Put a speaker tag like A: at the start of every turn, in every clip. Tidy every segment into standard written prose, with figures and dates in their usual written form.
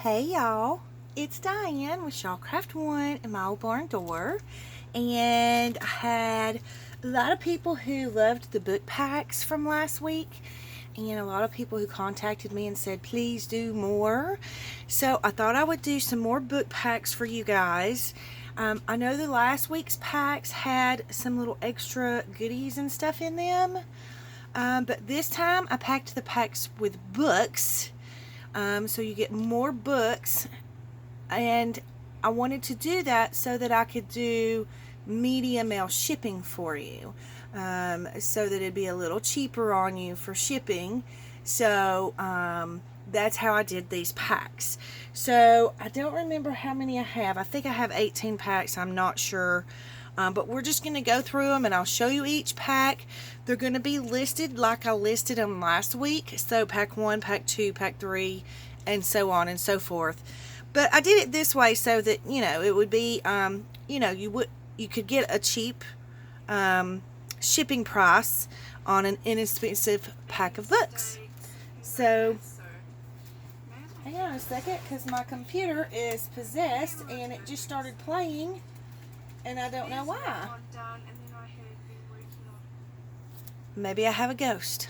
A: Hey y'all, it's Diane with Shawcraft One in my old barn door, and I had a lot of people who loved the book packs from last week, and a lot of people who contacted me and said please do more. So I thought I would do some more book packs for you guys. I know the last week's packs had some little extra goodies and stuff in them, but this time I packed the packs with books. So you get more books, and I wanted to do that so that I could do media mail shipping for you, so that it'd be a little cheaper on you for shipping. So that's how I did these packs. So I don't remember how many I have. I think I have 18 packs. I'm not sure. But we're just going to go through them and I'll show you each pack. They're going to be listed like I listed them last week. So pack 1, pack 2, pack 3, and so on and so forth. But I did it this way so that, it would be, you could get a cheap shipping price on an inexpensive pack of books. So, hang on a second, because my computer is possessed and it just started playing. And I don't know why. Maybe I have a ghost.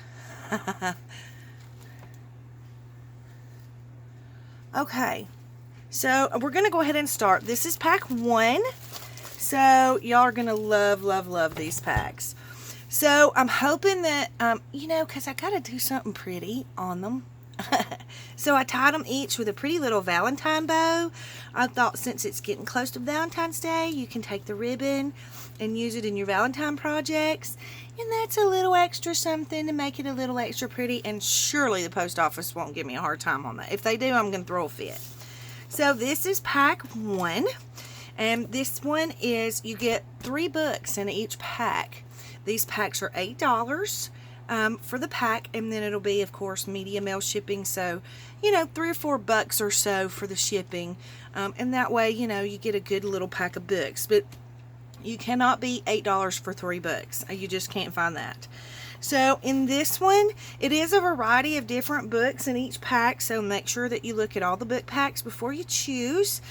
A: Okay, so we're going to go ahead and start. This is pack 1. So y'all are going to love these packs. So I'm hoping that, because I got to do something pretty on them. So I tied them each with a pretty little Valentine bow. I thought since it's getting close to Valentine's Day, you can take the ribbon and use it in your Valentine projects. And that's a little extra something to make it a little extra pretty. And surely the post office won't give me a hard time on that. If they do, I'm going to throw a fit. So this is pack 1. And this one is, you get 3 books in each pack. These packs are $8. For the pack, and then it'll be, of course, media mail shipping, so $3 or $4 or so for the shipping, and that way you get a good little pack of books. But you cannot be $8 for 3 books. You just can't find that. So in this one, it is a variety of different books in each pack, so make sure that you look at all the book packs before you choose,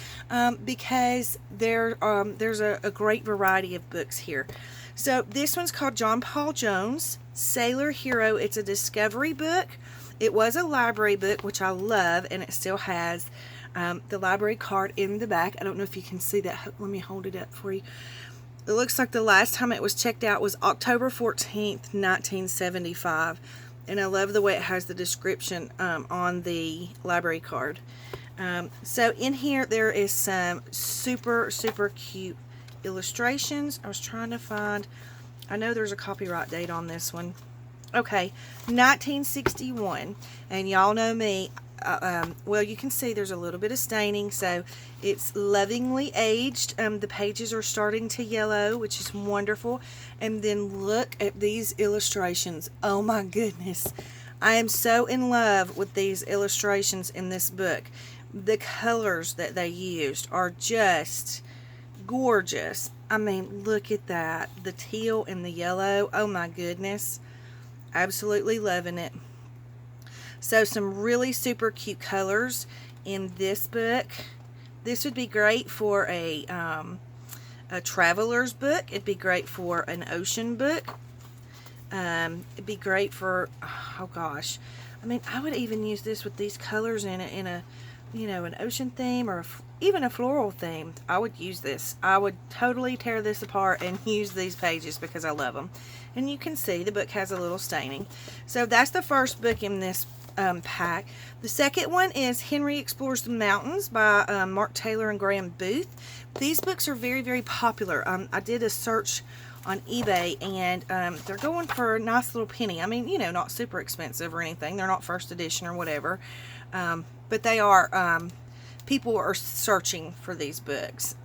A: because there's a great variety of books here. So this one's called John Paul Jones, Sailor Hero. It's a discovery book. It was a library book, which I love, and it still has the library card in the back. I don't know if you can see that. Let me hold it up for you. It looks like the last time it was checked out was October 14th, 1975. And I love the way it has the description on the library card. So in here there is some super cute illustrations. I was trying to find, I know there's a copyright date on this one. Okay, 1961. And y'all know me. Well, you can see there's a little bit of staining, so it's lovingly aged. The pages are starting to yellow, which is wonderful. And then look at these illustrations. Oh my goodness. I am so in love with these illustrations in this book. The colors that they used are just gorgeous. I mean, look at that. The teal and the yellow. Oh my goodness. Absolutely loving it. So some really super cute colors in this book. This would be great for a traveler's book. It'd be great for an ocean book. It'd be great for, oh gosh. I mean, I would even use this with these colors in a an ocean theme, or even a floral theme. I would use this. I would totally tear this apart and use these pages because I love them. And you can see the book has a little staining. So that's the first book in this pack. The second one is Henry Explores the Mountains by Mark Taylor and Graham Booth. These books are very popular. I did a search on eBay, and they're going for a nice little penny. I mean, not super expensive or anything. They're not first edition or whatever. But they are, people are searching for these books.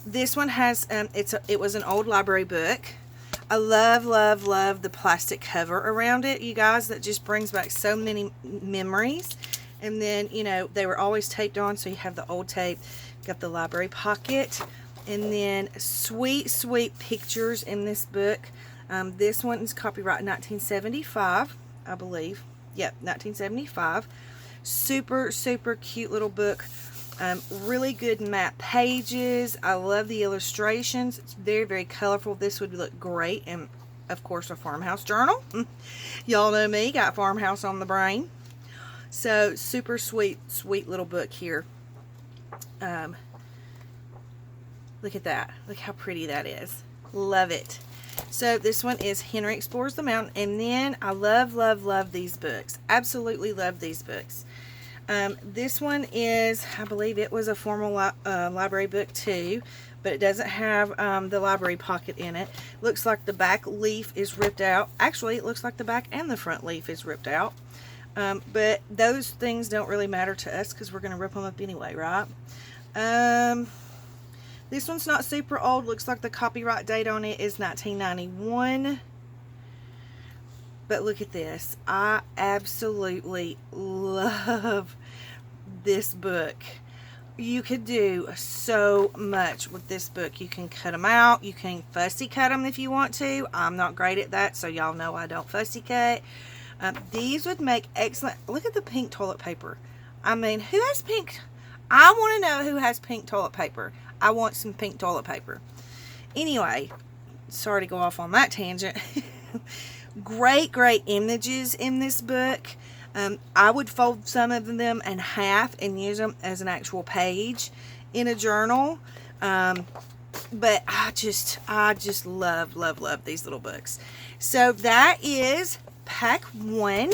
A: This one has, it was an old library book. I love the plastic cover around it, you guys. That just brings back so many memories. And then, they were always taped on, so you have the old tape. Got the library pocket. And then sweet pictures in this book. This one is copyright 1975, I believe. Yep, 1975. Super, super cute little book. Really good matte pages. I love the illustrations. It's very, very colorful. This would look great in, of course, a farmhouse journal. Y'all know me, got farmhouse on the brain. So super sweet, sweet little book here. Look at that. Look how pretty that is. Love it. So this one is Henry Explores the Mountain. And then I love, love, love these books. Absolutely love these books. This one is, I believe it was a formal library book too, but it doesn't have the library pocket in it. Looks like the back leaf is ripped out. Actually, it looks like the back and the front leaf is ripped out. But those things don't really matter to us because we're going to rip them up anyway, right? This one's not super old. Looks like the copyright date on it is 1991. But look at this. I absolutely love this book. You could do so much with this book. You can cut them out. You can fussy cut them if you want to. I'm not great at that, so y'all know I don't fussy cut. These would make excellent... Look at the pink toilet paper. I mean, who has pink... I want to know who has pink toilet paper. I want some pink toilet paper. Anyway, sorry to go off on that tangent. Great, great images in this book. I would fold some of them in half and use them as an actual page in a journal. But I just love, love, love these little books. So that is pack 1.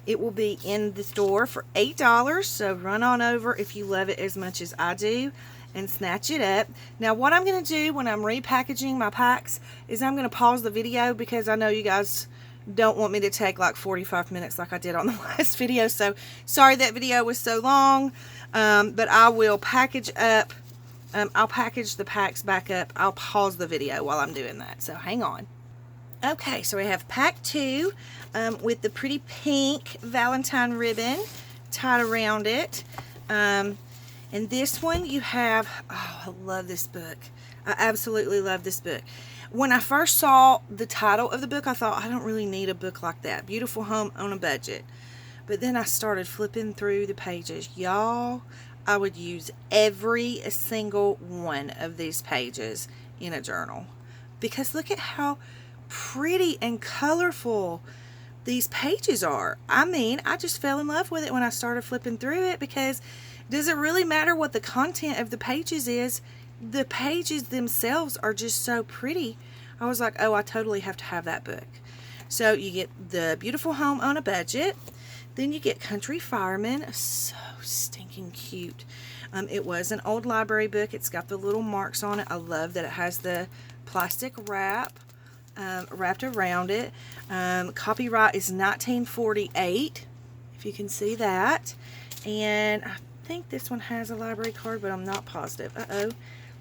A: It will be in the store for $8, so run on over if you love it as much as I do and snatch it up. Now what I'm going to do when I'm repackaging my packs is I'm going to pause the video because I know you guys don't want me to take like 45 minutes like I did on the last video, so sorry that video was so long, but I will package up. I'll package the packs back up. I'll pause the video while I'm doing that, so hang on. Okay, so we have pack 2 with the pretty pink Valentine ribbon tied around it. And this one you have, oh, I love this book. I absolutely love this book. When I first saw the title of the book, I thought, I don't really need a book like that. Beautiful Home on a Budget. But then I started flipping through the pages. Y'all, I would use every single one of these pages in a journal. Because look at how pretty and colorful these pages are. I mean, I just fell in love with it when I started flipping through it, because does it really matter what the content of the pages is? The pages themselves are just so pretty. I was like, oh, I totally have to have that book. So you get the Beautiful Home on a Budget. Then you get Country Fireman. So stinking cute. It was an old library book. It's got the little marks on it. I love that it has the plastic wrap wrapped around it. Copyright is 1948, if you can see that. And I think this one has a library card, but I'm not positive. Uh-oh,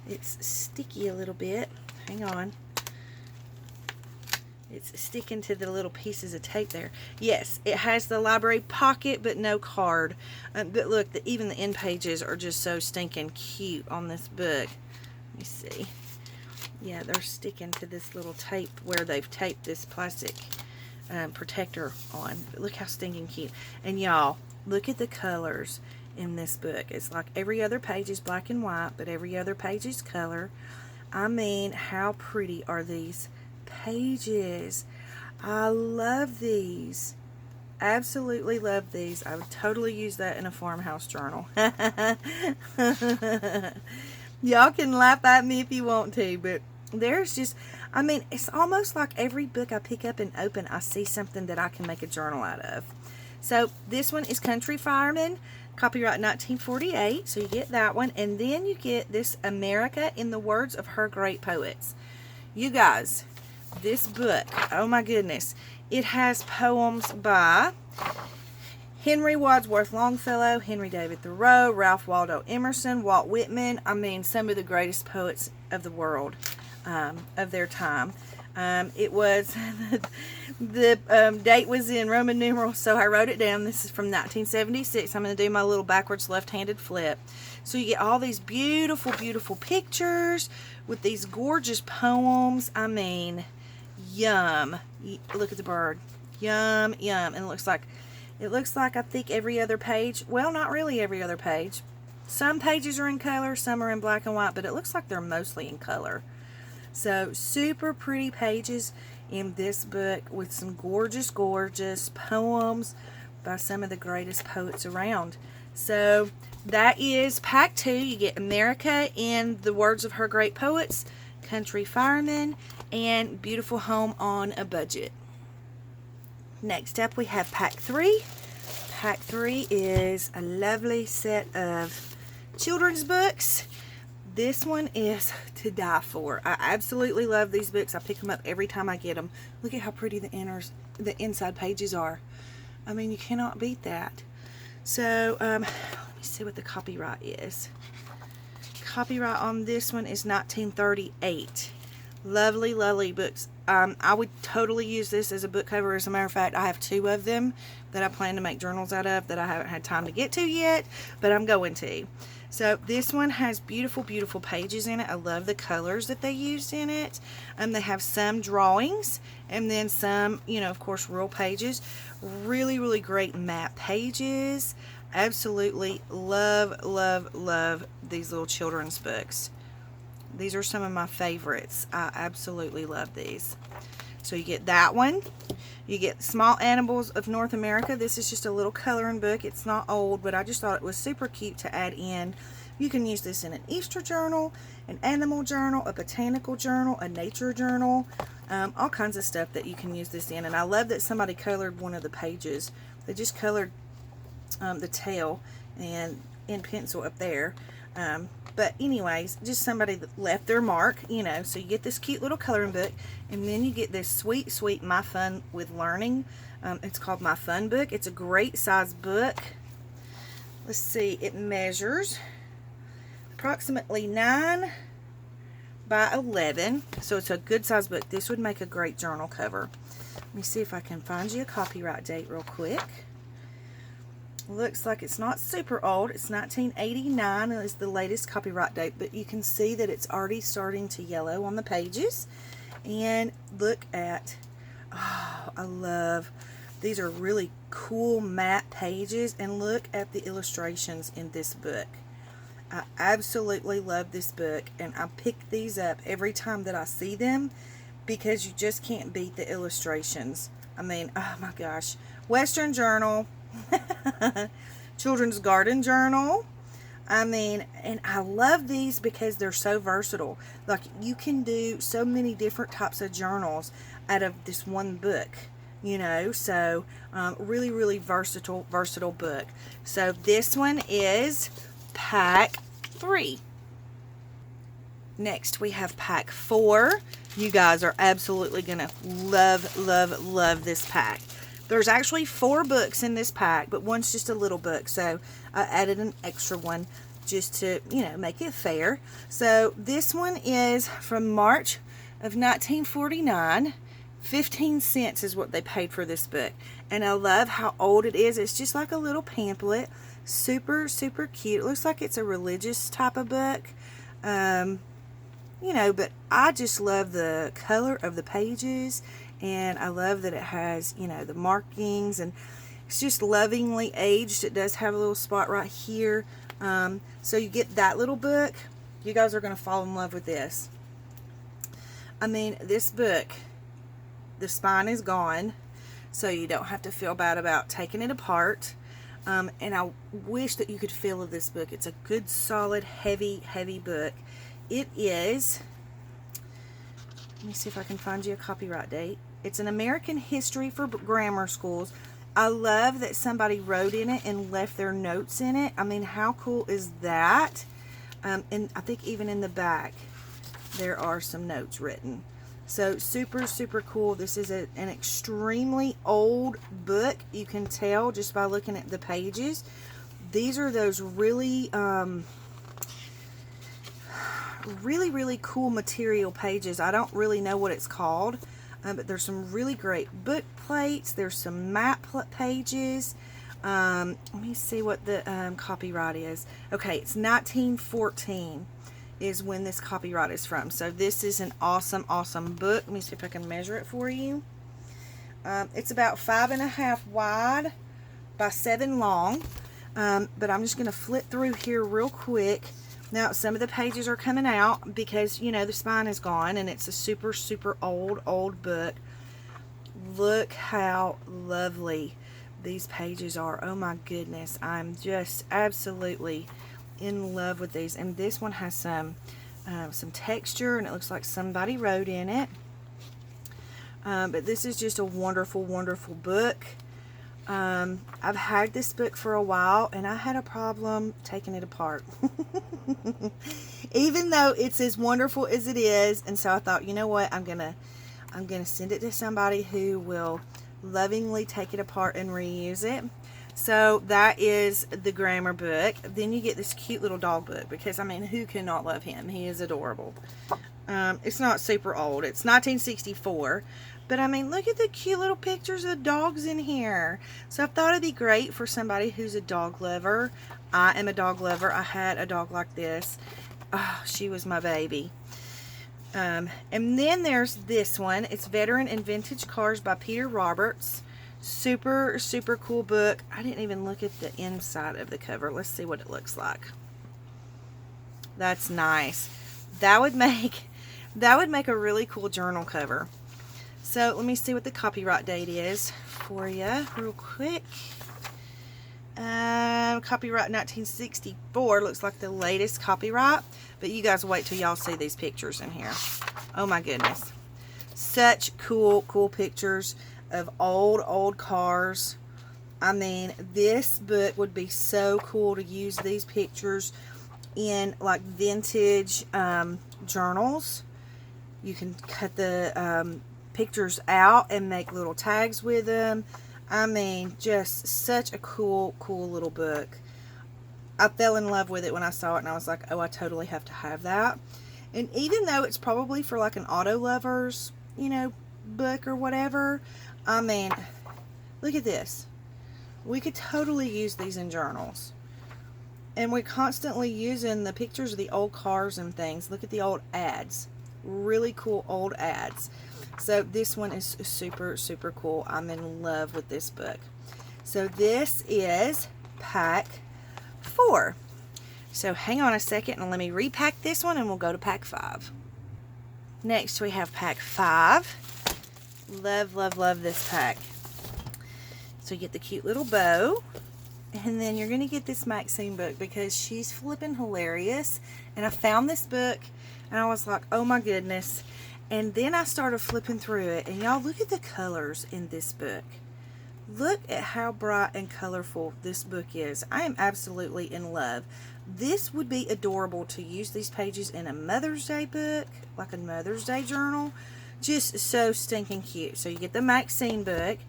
A: it's sticky a little bit. Hang on. It's sticking to the little pieces of tape there. Yes, it has the library pocket, but no card. But look, even the end pages are just so stinking cute on this book. Let me see. Yeah, they're sticking to this little tape where they've taped this plastic protector on. But look how stinking cute. And y'all, look at the colors in this book. It's like every other page is black and white, but every other page is color. I mean, how pretty are these pages? I love these. Absolutely love these. I would totally use that in a farmhouse journal. Y'all can laugh at me if you want to, but there's just, I mean, it's almost like every book I pick up and open, I see something that I can make a journal out of. So this one is Country Fireman, copyright 1948, so you get that one. And then you get this America in the Words of Her Great Poets. You guys, this book, oh my goodness, it has poems by Henry Wadsworth Longfellow, Henry David Thoreau, Ralph Waldo Emerson, Walt Whitman. I mean, some of the greatest poets of the world, of their time. It was, the date was in Roman numerals, so I wrote it down. This is from 1976. I'm going to do my little backwards left-handed flip. So you get all these beautiful, beautiful pictures with these gorgeous poems. I mean, yum. Look at the bird. Yum, yum. And it looks like It looks like, I think, every other page. Well, not really every other page. Some pages are in color, some are in black and white, but it looks like they're mostly in color. So super pretty pages in this book with some gorgeous, gorgeous poems by some of the greatest poets around. So that is pack 2. You get America in the words of her great poets, Country Fireman, and Beautiful Home on a Budget. Next up we have pack 3. Pack 3 is a lovely set of children's books. This one is to die for. I absolutely love these books. I pick them up every time I get them. Look at how pretty the inside pages are. I mean, you cannot beat that. So, let me see what the copyright is. Copyright on this one is 1938. Lovely, lovely books. I would totally use this as a book cover. As a matter of fact, I have 2 of them that I plan to make journals out of that I haven't had time to get to yet, but I'm going to. So this one has beautiful, beautiful pages in it. I love the colors that they used in it. They have some drawings and then some, you know, of course, real pages. Really, really great map pages. Absolutely love, love, love these little children's books. These are some of my favorites. I absolutely love these. So you get that one. You get Small Animals of North America. This is just a little coloring book. It's not old, but I just thought it was super cute to add in. You can use this in an Easter journal, an animal journal, a botanical journal, a nature journal, all kinds of stuff that you can use this in. And I love that somebody colored one of the pages. They just colored the tail and in pencil up there. But anyways, just somebody that left their mark, you know. So you get this cute little coloring book, and then you get this sweet, sweet My Fun with Learning. It's called My Fun Book. It's a great size book. Let's see, it measures approximately 9 by 11. So it's a good size book. This would make a great journal cover. Let me see if I can find you a copyright date real quick. Looks like it's not super old. It's 1989 is the latest copyright date, but you can see that it's already starting to yellow on the pages. And look at, oh, I love, these are really cool matte pages, and look at the illustrations in this book. I absolutely love this book, and I pick these up every time that I see them because you just can't beat the illustrations. I mean, oh my gosh. Western Journal. Children's Garden Journal. I mean, and I love these because they're so versatile. Like, you can do so many different types of journals out of this one book, you know. So really, really versatile book. So this one is pack 3. Next we have pack 4. You guys are absolutely gonna love, love, love this pack. There's actually 4 books in this pack, but one's just a little book, so I added an extra one just to, you know, make it fair. So this one is from March of 1949. 15 cents is what they paid for this book, and I love how old it is. It's just like a little pamphlet. Super, super cute. It looks like it's a religious type of book, you know, but I just love the color of the pages. And I love that it has, you know, the markings, and it's just lovingly aged. It does have a little spot right here. So you get that little book. You guys are going to fall in love with this. I mean, this book, the spine is gone, so you don't have to feel bad about taking it apart. And I wish that you could feel of this book. It's a good, solid, heavy, heavy book. It is, let me see if I can find you a copyright date. It's an American history for grammar schools. I love that somebody wrote in it and left their notes in it. I mean, how cool is that? And I think even in the back there are some notes written. So super, super cool. This is an extremely old book. You can tell just by looking at the pages. These are those really really cool material pages. I don't really know what it's called, but there's some really great book plates. There's some map pages. Let me see what the copyright is. Okay, it's 1914 is when this copyright is from. So this is an awesome, awesome book. Let me see if I can measure it for you. It's about 5.5 wide by 7 long. But I'm just going to flip through here real quick. Now, some of the pages are coming out because, you know, the spine is gone, and it's a super, super old book. Look how lovely these pages are. Oh my goodness. I'm just absolutely in love with these. And this one has some texture, and it looks like somebody wrote in it. But this is just a wonderful, wonderful book. I've had this book for a while, and I had a problem taking it apart. Even though it's as wonderful as it is, and so I thought, you know what, I'm gonna send it to somebody who will lovingly take it apart and reuse it. So that is the grammar book. Then you get this cute little dog book, because I mean, who cannot love him? He is adorable. It's not super old. It's 1964. But I mean, look at the cute little pictures of dogs in here. So I thought it'd be great for somebody who's a dog lover. I am a dog lover. I had a dog like this. Oh, she was my baby. And then there's this one. It's Veteran and Vintage Cars by Peter Roberts. Super, super cool book. I didn't even look at the inside of the cover. Let's see what it looks like. That's nice. That would make a really cool journal cover. So let me see what the copyright date is for you real quick. Copyright 1964. Looks like the latest copyright. But you guys wait till y'all see these pictures in here. Oh my goodness. Such cool, cool pictures of old cars. I mean, this book would be so cool to use these pictures in like vintage journals. You can cut the pictures out and make little tags with them. I mean, just such a cool little book. I fell in love with it when I saw it, and I was like, oh, I totally have to have that. And even though it's probably for like an auto lover's, you know, book or whatever, I mean, look at this. We could totally use these in journals. And we're constantly using the pictures of the old cars and things. Look at the old ads. Really cool old ads. So this one is super, super cool. I'm in love with this book. So this is pack 4. So hang on a second and let me repack this one, and we'll go to pack 5. Next we have pack 5. Love, love, love this pack. So you get the cute little bow. And then you're going to get this Maxine book, because she's flipping hilarious. And I found this book, and I was like, oh my goodness. And then I started flipping through it, and y'all look at the colors in this book. Look at how bright and colorful this book is. I am absolutely in love. This would be adorable to use these pages in a Mother's Day book, like a Mother's Day journal. Just so stinking cute. So you get the Maxine book.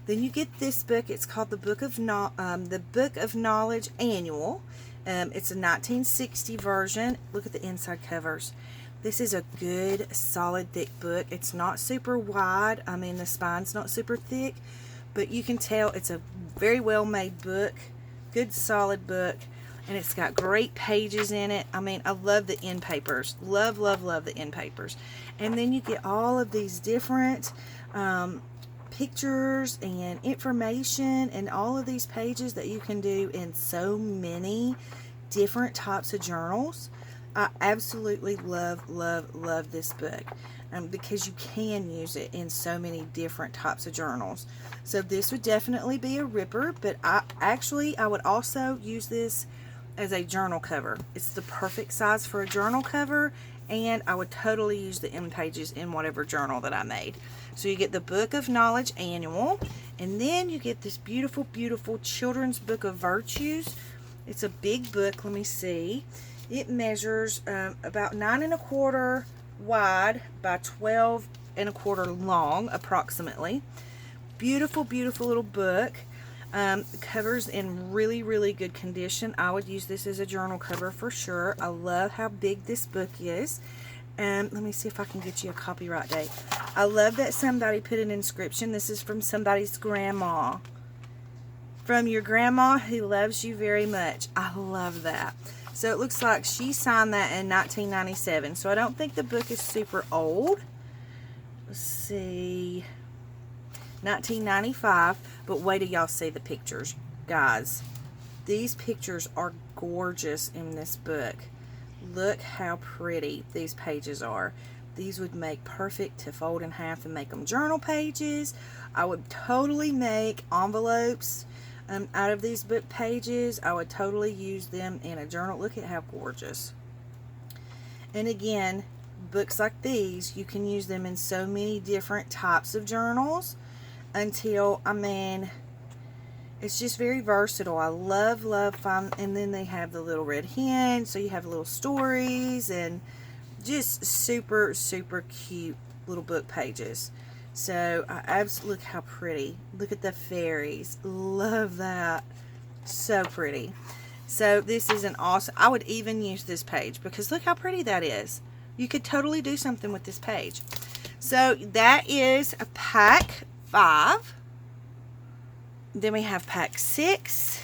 A: Then you get this book. It's called the Book of Knowledge Annual. It's a 1960 version. Look at the inside covers. This is a good, solid, thick book. It's not super wide. I mean, the spine's not super thick, but you can tell it's a very well-made book. Good, solid book, and it's got great pages in it. I mean, I love the end papers. Love, love, love the end papers. And then you get all of these different pictures and information, and all of these pages that you can do in so many different types of journals. I absolutely love, love, love this book, because you can use it in so many different types of journals. So this would definitely be a ripper, but I would also use this as a journal cover. It's the perfect size for a journal cover, and I would totally use the end pages in whatever journal that I made. So you get the Book of Knowledge Annual, and then you get this beautiful, beautiful Children's Book of Virtues. It's a big book. Let me see. It measures about 9 1/4 wide by 12 1/4 long, approximately. Beautiful, beautiful little book. The cover's in really, really good condition. I would use this as a journal cover for sure. I love how big this book is. Let me see if I can get you a copyright date. I love that somebody put an inscription. This is from somebody's grandma. From your grandma who loves you very much. I love that. So it looks like she signed that in 1997. So I don't think the book is super old. Let's see. 1995. But wait till y'all see the pictures. guys, these pictures are gorgeous in this book. Look how pretty these pages are. These would make perfect to fold in half and make them journal pages. I would totally make envelopes out of these book pages. I would totally use them in a journal. Look at how gorgeous. And again, books like these, you can use them in so many different types of journals until, I mean, it's just very versatile. I love fun. And then they have the little red hen, so you have little stories and just super cute little book pages. So I absolutely, look how pretty. Look at the fairies. Love that. So pretty. So this is an awesome, I would even use this page because look how pretty that is. You could totally do something with this page. So that is a pack 5. Then we have pack 6.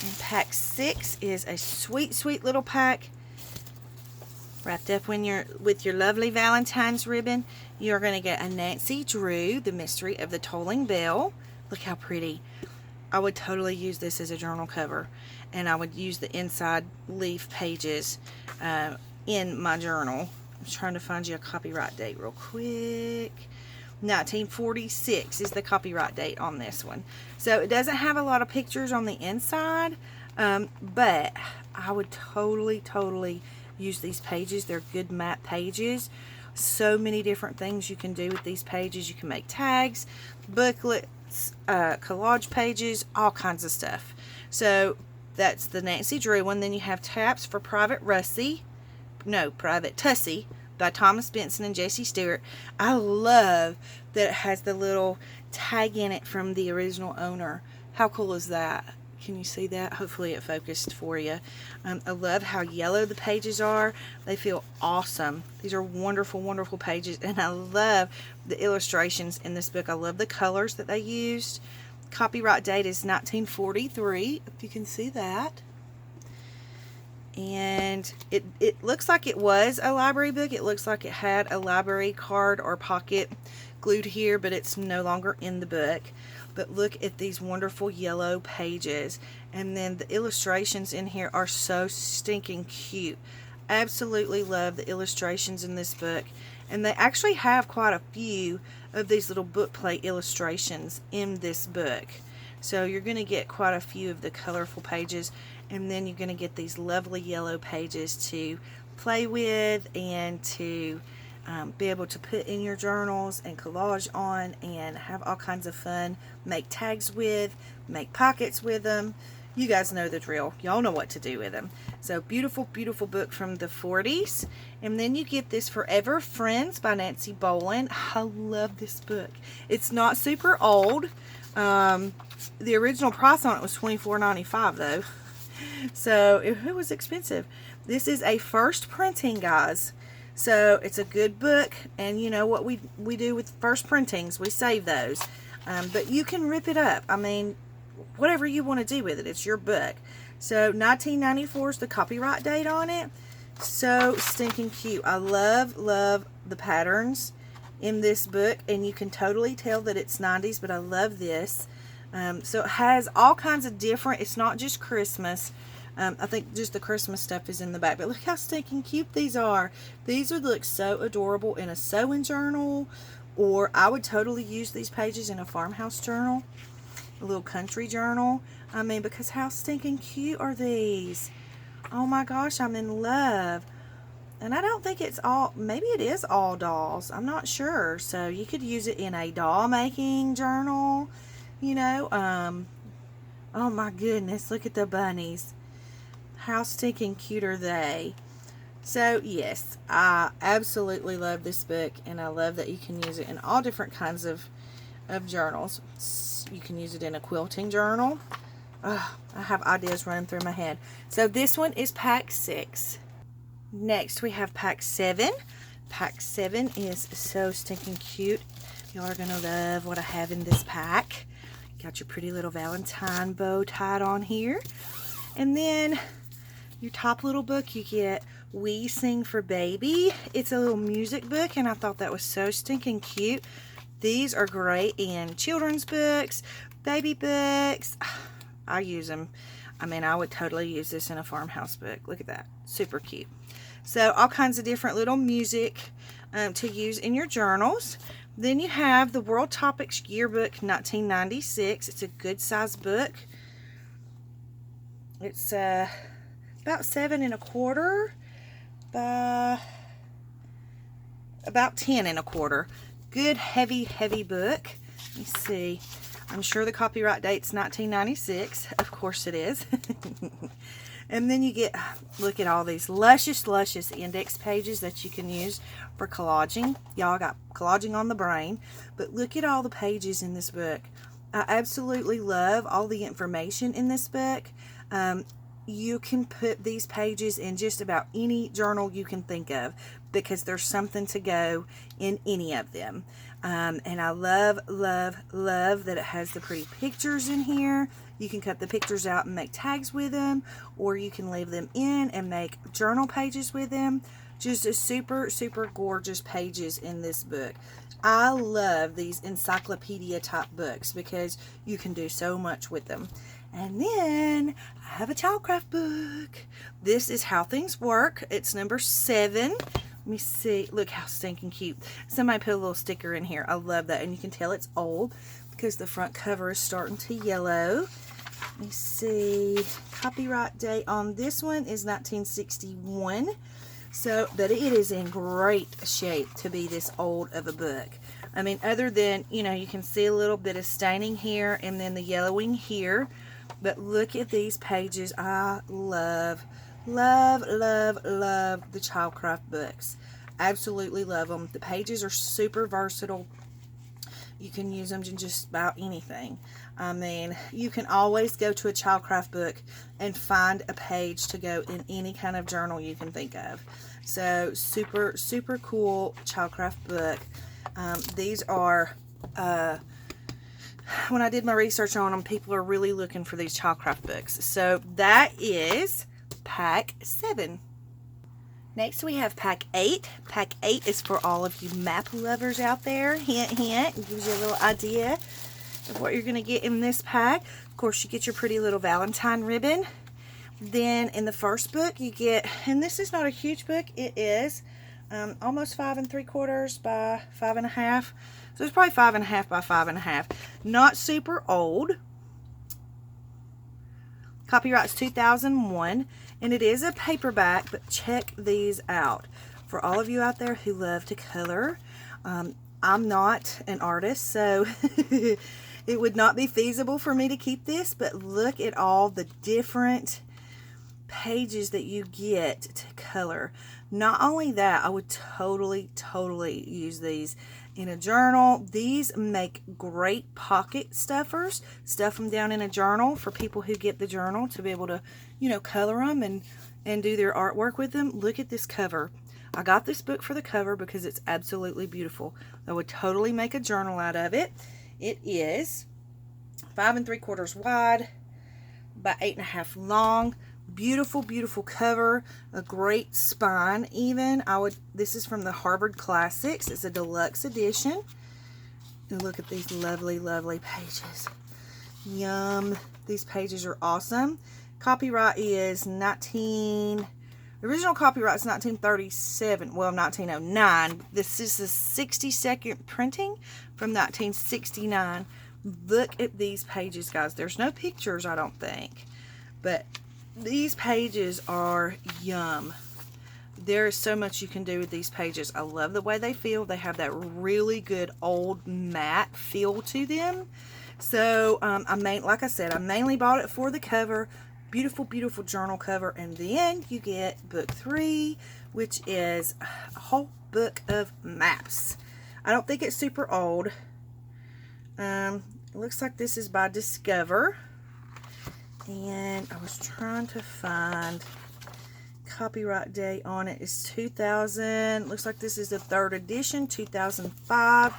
A: And pack 6 is a sweet little pack wrapped up with your lovely Valentine's ribbon. You're going to get a Nancy Drew, The Mystery of the Tolling Bell. Look how pretty. I would totally use this as a journal cover, and I would use the inside leaf pages in my journal. I'm trying to find you a copyright date real quick. 1946 is the copyright date on this one. So it doesn't have a lot of pictures on the inside, but I would totally use these pages. They're good map pages. So many different things you can do with these pages. You can make tags, booklets, collage pages, all kinds of stuff. So that's the Nancy Drew one. Then you have Taps for Private Tussie by Thomas Benson and Jessie Stewart. I love that it has the little tag in it from the original owner. How cool is that? Can you see that? Hopefully it focused for you. I love how yellow the pages are. They feel awesome. These are wonderful pages, and I love the illustrations in this book. I love the colors that they used. Copyright date is 1943, if you can see that. And it looks like it was a library book. It looks like it had a library card or pocket glued here, but it's no longer in the book. But look at these wonderful yellow pages. And then the illustrations in here are so stinking cute. Absolutely love the illustrations in this book. And they actually have quite a few of these little book plate illustrations in this book. So you're going to get quite a few of the colorful pages. And then you're going to get these lovely yellow pages to play with and to be able to put in your journals and collage on and have all kinds of fun. Make tags with, make pockets with them. You guys know the drill. Y'all know what to do with them. So beautiful book from the 40s. And then you get this Forever Friends by Nancy Boland. I love this book. It's not super old. The original price on it was $24.95 though. So it was expensive. This is a first printing, guys. So it's a good book, and you know what we do with first printings, we save those. But you can rip it up. I mean, whatever you want to do with it, it's your book. So 1994 is the copyright date on it. So stinking cute. I love the patterns in this book, and you can totally tell that it's 90s, but I love this. So it has all kinds of different, it's not just Christmas. I think just the Christmas stuff is in the back, but look how stinking cute these are. These would look so adorable in a sewing journal, or I would totally use these pages in a farmhouse journal, a little country journal. I mean, because how stinking cute are these? Oh my gosh, I'm in love. And I don't think it's all, maybe it is all dolls. I'm not sure. So you could use it in a doll making journal, you know. Oh my goodness, look at the bunnies. How stinking cute are they? So yes, I absolutely love this book, and I love that you can use it in all different kinds of journals. You can use it in a quilting journal. I have ideas running through my head. So this one is pack 6. Next we have pack 7. Pack 7 is so stinking cute. Y'all are gonna love what I have in this pack. Got your pretty little Valentine bow tied on here. And then your top little book, you get We Sing for Baby. It's a little music book, and I thought that was so stinking cute. These are great in children's books, baby books. I use them. I mean, I would totally use this in a farmhouse book. Look at that. Super cute. So all kinds of different little music to use in your journals. Then you have the World Topics Yearbook 1996. It's a good size book. It's about 7 1/4 by about 10 1/4. Good heavy book. Let me see. I'm sure the copyright date's 1996. Of course it is. And then you get, look at all these luscious index pages that you can use for collaging. Y'all got collaging on the brain. But look at all the pages in this book. I absolutely love all the information in this book. You can put these pages in just about any journal you can think of because there's something to go in any of them. And I love that it has the pretty pictures in here. You can cut the pictures out and make tags with them, or you can leave them in and make journal pages with them. Just a super gorgeous pages in this book. I love these encyclopedia type books because you can do so much with them. And then I have a Childcraft book. This is How Things Work. It's number 7. Let me see. Look how stinking cute. Somebody put a little sticker in here. I love that. And you can tell it's old because the front cover is starting to yellow. Let me see. Copyright date on this one is 1961. So, but it is in great shape to be this old of a book. I mean, other than, you know, you can see a little bit of staining here and then the yellowing here. But look at these pages. I love the Childcraft books. Absolutely love them. The pages are super versatile. You can use them in just about anything. I mean, you can always go to a Childcraft book and find a page to go in any kind of journal you can think of. So, super cool Childcraft book. These are, when I did my research on them, people are really looking for these Childcraft books. So, that is Pack 7. Next we have Pack 8. Pack 8 is for all of you map lovers out there. Hint, hint. It gives you a little idea of what you're going to get in this pack. Of course, you get your pretty little Valentine ribbon. Then in the first book you get, and this is not a huge book, it is almost 5 3/4 by 5 1/2. So it's probably 5 1/2 by 5 1/2. Not super old. Copyright's 2001, and it is a paperback, but check these out. For all of you out there who love to color, I'm not an artist, so it would not be feasible for me to keep this, but look at all the different pages that you get to color. Not only that, I would totally use these in a journal. These make great pocket stuffers. Stuff them down in a journal for people who get the journal to be able to, you know, color them and do their artwork with them. Look at this cover. I got this book for the cover because it's absolutely beautiful. I would totally make a journal out of it. It is 5 3/4 wide by 8 1/2 long. Beautiful cover, a great spine even. This is from the Harvard Classics. It's a deluxe edition. And look at these lovely pages. Yum. These pages are awesome. Copyright is original copyright is 1937, well 1909. This is the 62nd printing from 1969. Look at these pages, guys. There's no pictures, I don't think. But these pages are yum. There is so much you can do with these pages. I love the way they feel. They have that really good old matte feel to them. So, like I said, I mainly bought it for the cover. Beautiful journal cover. And then you get book 3, which is a whole book of maps. I don't think it's super old. It looks like this is by Discover. And I was trying to find copyright date on it. It's 2000. Looks like this is the 3rd edition, 2005.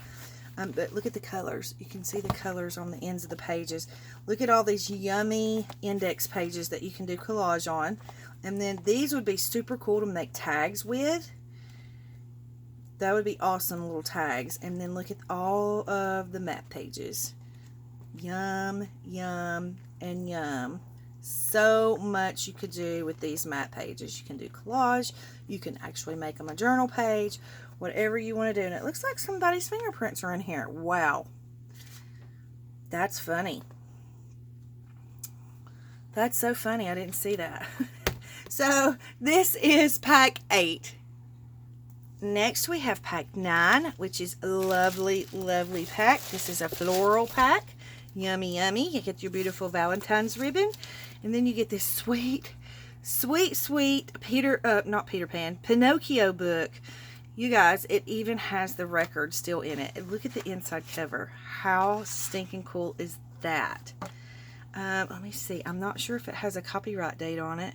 A: But look at the colors. You can see the colors on the ends of the pages. Look at all these yummy index pages that you can do collage on. And then these would be super cool to make tags with. That would be awesome, little tags. And then look at all of the map pages. Yum. and yum. So much you could do with these matte pages. You can do collage. You can actually make them a journal page. Whatever you want to do. And it looks like somebody's fingerprints are in here. Wow. That's funny. That's so funny. I didn't see that. So this is pack 8. Next we have pack 9, which is a lovely, lovely pack. This is a floral pack. Yummy, yummy. You get your beautiful Valentine's ribbon. And then you get this sweet, sweet, sweet Pinocchio book. You guys, it even has the record still in it. And look at the inside cover. How stinking cool is that? Let me see. I'm not sure if it has a copyright date on it.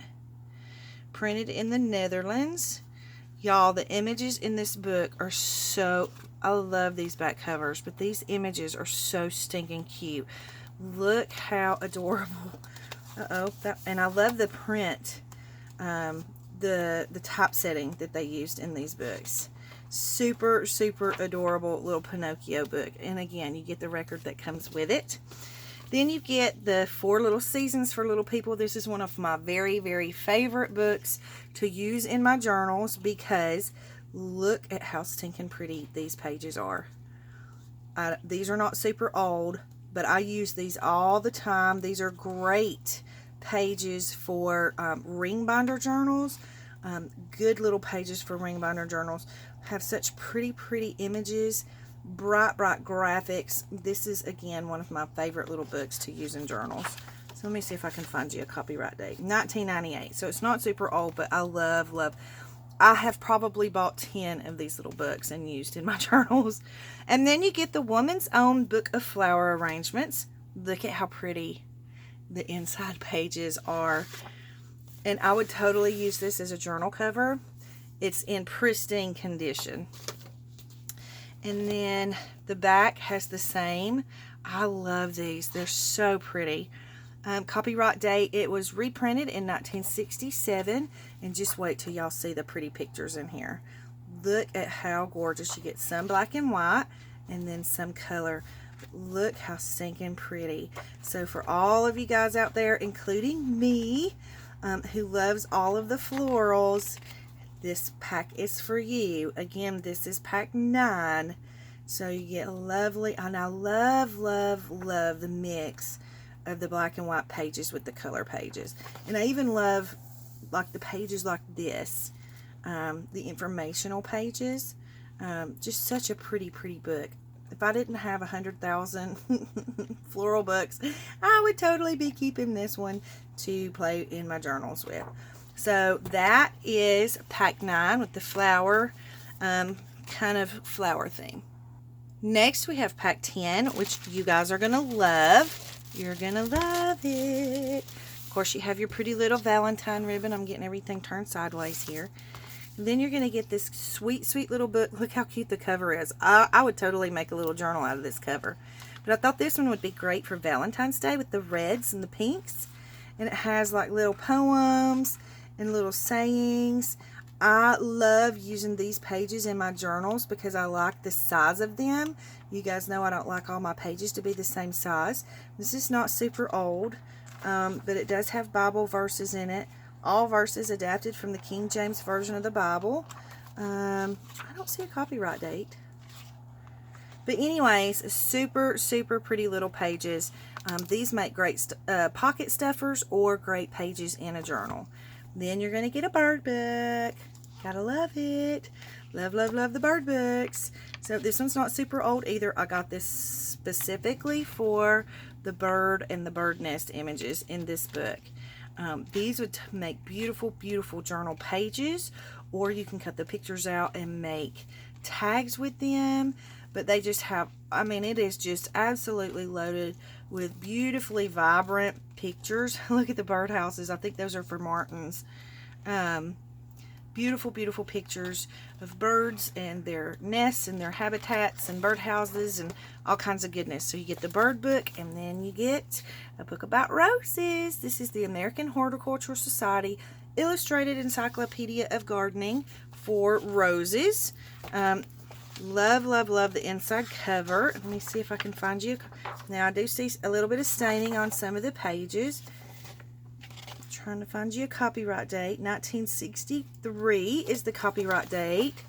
A: Printed in the Netherlands. Y'all, the images in this book are so... I love these back covers, but these images are so stinking cute. Look how adorable. And I love the print, the typesetting that they used in these books. Super, super adorable little Pinocchio book. And again, you get the record that comes with it. Then you get the 4 Little Seasons for Little People. This is one of my very, very favorite books to use in my journals because look at how stinking pretty these pages are. These are not super old, but I use these all the time. These are great pages for ring binder journals. Good little pages for ring binder journals. Have such pretty, pretty images. Bright, bright graphics. This is, again, one of my favorite little books to use in journals. So let me see if I can find you a copyright date. 1998. So it's not super old, but I love, love. I have probably bought 10 of these little books and used in my journals. And then you get the Woman's Own Book of Flower Arrangements. Look at how pretty the inside pages are. And I would totally use this as a journal cover. It's in pristine condition. And then the back has the same. I love these. They're so pretty. Copyright date, it was reprinted in 1967. And just wait till y'all see the pretty pictures in here. Look at how gorgeous. You get some black and white and then some color. Look how stinking pretty. So for all of you guys out there, including me, who loves all of the florals, this pack is for you. Again, this is pack 9. So you get lovely, and I love, love, love the mix of the black and white pages with the color pages. And I even love like the pages like this, the informational pages. Just such a pretty, pretty book. If I didn't have 100,000 floral books, I would totally be keeping this one to play in my journals with. So that is pack 9 with the flower, kind of flower theme. Next we have pack 10, which you guys are going to love. You're going to love it. Of course, you have your pretty little Valentine ribbon. I'm getting everything turned sideways here. And then you're going to get this sweet, sweet little book. Look how cute the cover is. I would totally make a little journal out of this cover. But I thought this one would be great for Valentine's Day with the reds and the pinks. And it has like little poems and little sayings. I love using these pages in my journals because I like the size of them. You guys know I don't like all my pages to be the same size. This is not super old, but it does have Bible verses in it. All verses adapted from the King James Version of the Bible. I don't see a copyright date. But anyways, super, super pretty little pages. These make great pocket stuffers or great pages in a journal. Then you're going to get a bird book. Gotta love it. Love, love, love the bird books. So this one's not super old either. I got this specifically for the bird and the bird nest images in this book. These would make beautiful, beautiful journal pages, or you can cut the pictures out and make tags with them. But they just have, I mean, it is just absolutely loaded with beautifully vibrant pictures. Look at the birdhouses. I think those are for martins. Beautiful, beautiful pictures of birds and their nests and their habitats and birdhouses and all kinds of goodness. So you get the bird book, and then you get a book about roses. This is the American Horticultural Society Illustrated Encyclopedia of Gardening for Roses. Love, love, love the inside cover. Let me see if I can find you. Now, I do see a little bit of staining on some of the pages. I'm trying to find you a copyright date. 1963 is the copyright date.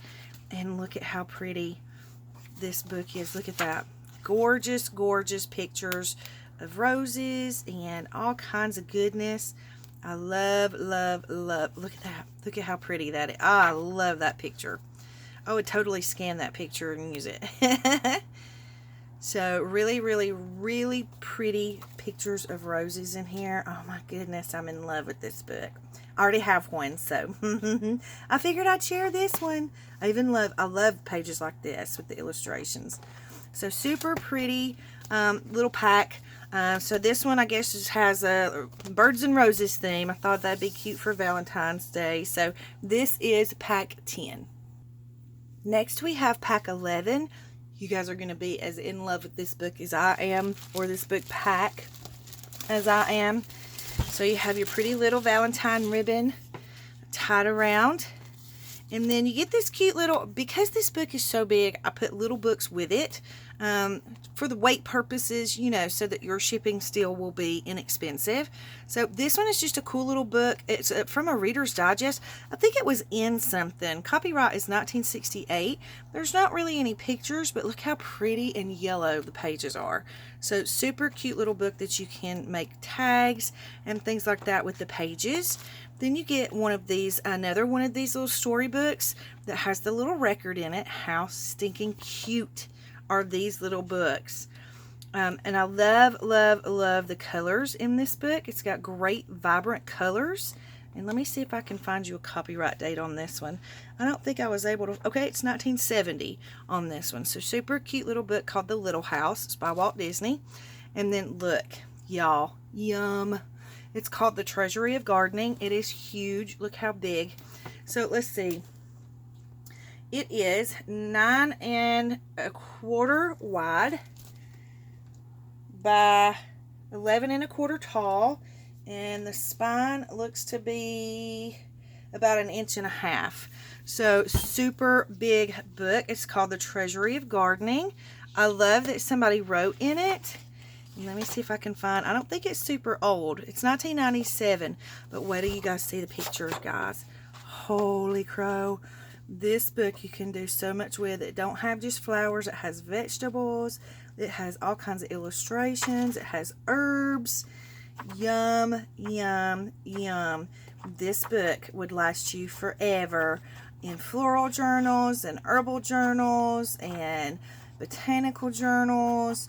A: And look at how pretty this book is. Look at that. Gorgeous, gorgeous pictures of roses and all kinds of goodness. I love, love, love. Look at that. Look at how pretty that is. I love that picture. I would totally scan that picture and use it. So really, really, really pretty pictures of roses in here. Oh my goodness, I'm in love with this book. I already have one, so I figured I'd share this one. I love pages like this with the illustrations. So super pretty little pack. So this one, I guess, just has a birds and roses theme. I thought that'd be cute for Valentine's Day. So this is pack 10. Next, we have pack 11. You guys are going to be as in love with this book as I am, or this book pack as I am. So you have your pretty little Valentine ribbon tied around. And then you get this cute little, because this book is so big, I put little books with it for the weight purposes, you know, so that your shipping still will be inexpensive. So this one is just a cool little book. It's from a Reader's Digest. I think it was in something. Copyright is 1968. There's not really any pictures, but look how pretty and yellow the pages are. So super cute little book that you can make tags and things like that with the pages. Then you get one of these, another one of these little storybooks that has the little record in it. How stinking cute are these little books? And I love, love, love the colors in this book. It's got great, vibrant colors. And let me see if I can find you a copyright date on this one. I don't think I was able to. Okay, it's 1970 on this one. So super cute little book called The Little House. It's by Walt Disney. And then look, y'all, yum. It's called The Treasury of Gardening. It is huge. Look how big. So let's see. It is 9 1/4 wide by 11 1/4 tall. And the spine looks to be about 1.5 inches. So super big book. It's called The Treasury of Gardening. I love that somebody wrote in it. Let me see if I can find, I don't think it's super old. It's 1997, but wait till you guys see the pictures, guys. Holy crow. This book you can do so much with. It don't have just flowers. It has vegetables. It has all kinds of illustrations. It has herbs. Yum, yum, yum. This book would last you forever in floral journals and herbal journals and botanical journals,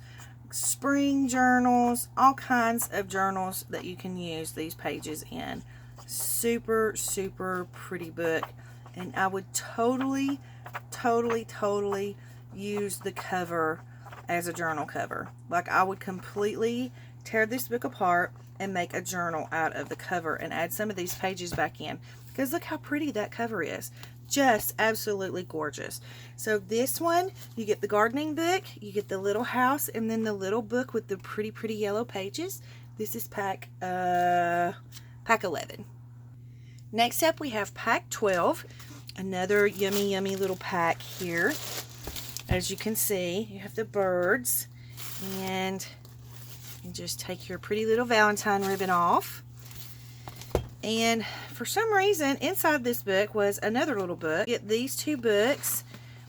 A: spring journals, all kinds of journals that you can use these pages in. Super, super pretty book. And I would totally, totally, totally use the cover as a journal cover. Like, I would completely tear this book apart and make a journal out of the cover and add some of these pages back in. Because look how pretty that cover is. Just absolutely gorgeous. So this one, you get the gardening book, you get the little house, and then the little book with the pretty, pretty yellow pages. This is pack 11. Next up, we have pack 12. Another yummy, yummy little pack here. As you can see, you have the birds, and you just take your pretty little Valentine ribbon off. And for some reason, inside this book was another little book. Get these two books,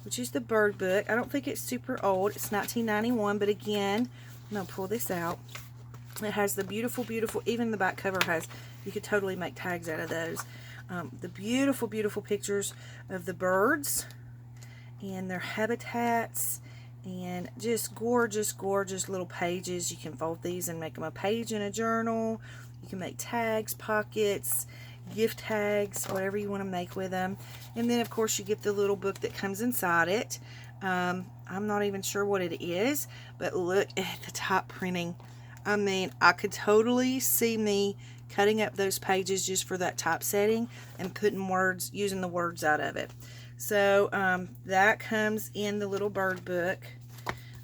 A: which is the bird book. I don't think it's super old. It's 1991, but again, I'm going to pull this out. It has the beautiful, beautiful, even the back cover has, you could totally make tags out of those. The beautiful, beautiful pictures of the birds and their habitats, and just gorgeous, gorgeous little pages. You can fold these and make them a page in a journal. You can make tags, pockets, gift tags, whatever you want to make with them. And then, of course, you get the little book that comes inside it. I'm not even sure what it is, but look at the top printing. I mean, I could totally see me cutting up those pages just for that typesetting and putting words, using the words out of it. So that comes in the little bird book.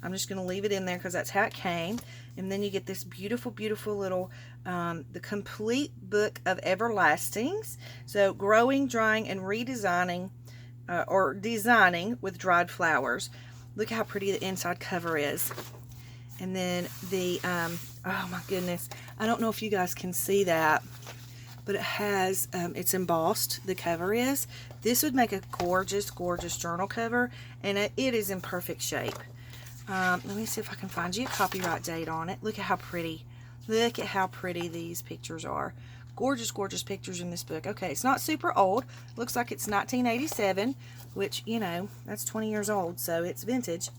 A: I'm just going to leave it in there because that's how it came. And then you get this beautiful, beautiful little, the complete book of everlastings. So growing, drying, and redesigning or designing with dried flowers. Look how pretty the inside cover is. And then the, oh my goodness, I don't know if you guys can see that, but it has, it's embossed, the cover is. This would make a gorgeous, gorgeous journal cover, and it is in perfect shape. Let me see if I can find you a copyright date on it. Look at how pretty. Look at how pretty these pictures are. Gorgeous, gorgeous pictures in this book. Okay, it's not super old. Looks like it's 1987, which, you know, that's 20 years old, so it's vintage.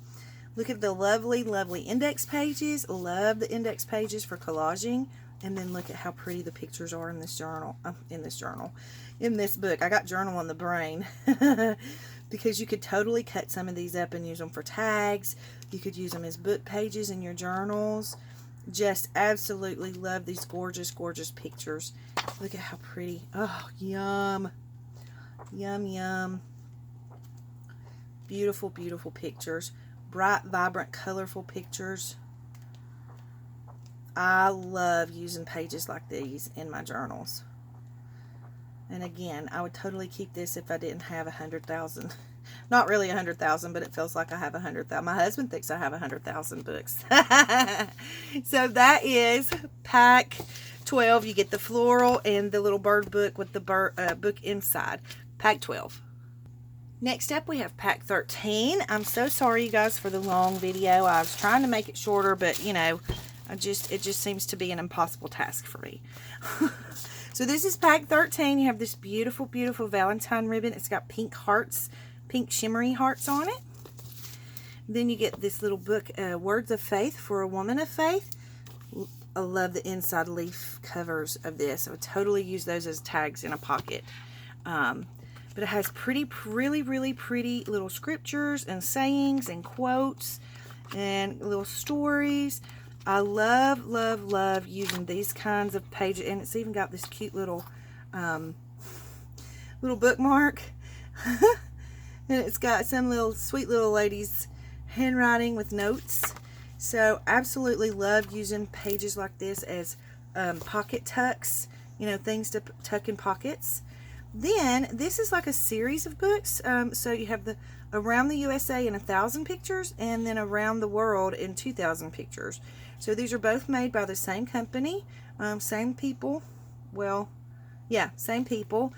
A: Look at the lovely, lovely index pages. Love the index pages for collaging. And then look at how pretty the pictures are in this journal. In this book. I got journal on the brain. Because you could totally cut some of these up and use them for tags. You could use them as book pages in your journals. Just absolutely love these gorgeous, gorgeous pictures. Look at how pretty. Oh, yum. Yum, yum. Beautiful, beautiful pictures. Bright, vibrant, colorful pictures. I love using pages like these in my journals. And again, I would totally keep this if I didn't have 100,000. Not really 100,000, but it feels like I have 100,000. My husband thinks I have 100,000 books. So that is pack 12. You get the floral and the little bird book with the book inside. Pack 12. Next up, we have pack 13. I'm so sorry, you guys, for the long video. I was trying to make it shorter, but, you know, it just seems to be an impossible task for me. So this is pack 13. You have this beautiful, beautiful Valentine ribbon. It's got pink hearts, pink shimmery hearts on it. Then you get this little book, Words of Faith for a Woman of Faith. I love the inside leaf covers of this. I would totally use those as tags in a pocket. But it has pretty, really, really pretty little scriptures and sayings and quotes and little stories. I love, love, love using these kinds of pages. And it's even got this cute little little bookmark. And it's got some little sweet little lady's handwriting with notes. So absolutely love using pages like this as pocket tucks. You know, things to tuck in pockets. Then this is like a series of books. So you have the Around the USA in 1,000 pictures, and then Around the World in 2,000 pictures. So these are both made by the same company, same people. Well, yeah, same people.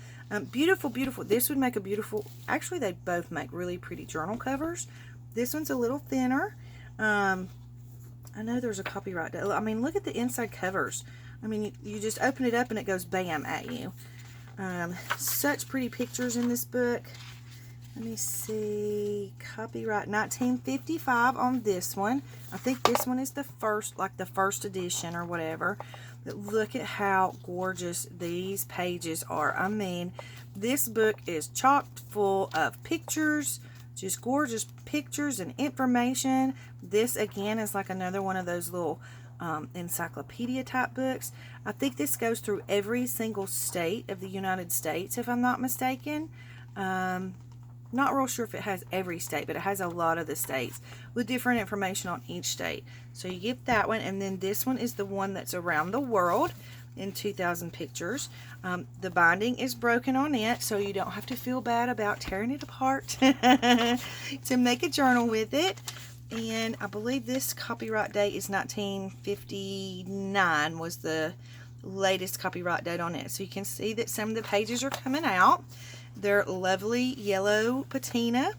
A: Beautiful, beautiful. This would make a beautiful, actually they both make really pretty journal covers. This one's a little thinner. I know there's a copyright. I mean, look at the inside covers. I mean, you just open it up and it goes bam at you. Such pretty pictures in this book. Let me see. Copyright 1955 on this one. I think this one is the first, like the first edition or whatever. But look at how gorgeous these pages are. I mean, this book is chock full of pictures. Just gorgeous pictures and information. This again is like another one of those little encyclopedia type books. I think this goes through every single state of the United States, if I'm not mistaken. Not real sure if it has every state, but it has a lot of the states with different information on each state. So you get that one, and then this one is the one that's Around the World in 2,000 pictures. The binding is broken on it, so you don't have to feel bad about tearing it apart to make a journal with it. And I believe this copyright date is 1959 was the latest copyright date on it. So you can see that some of the pages are coming out. They're lovely yellow patina.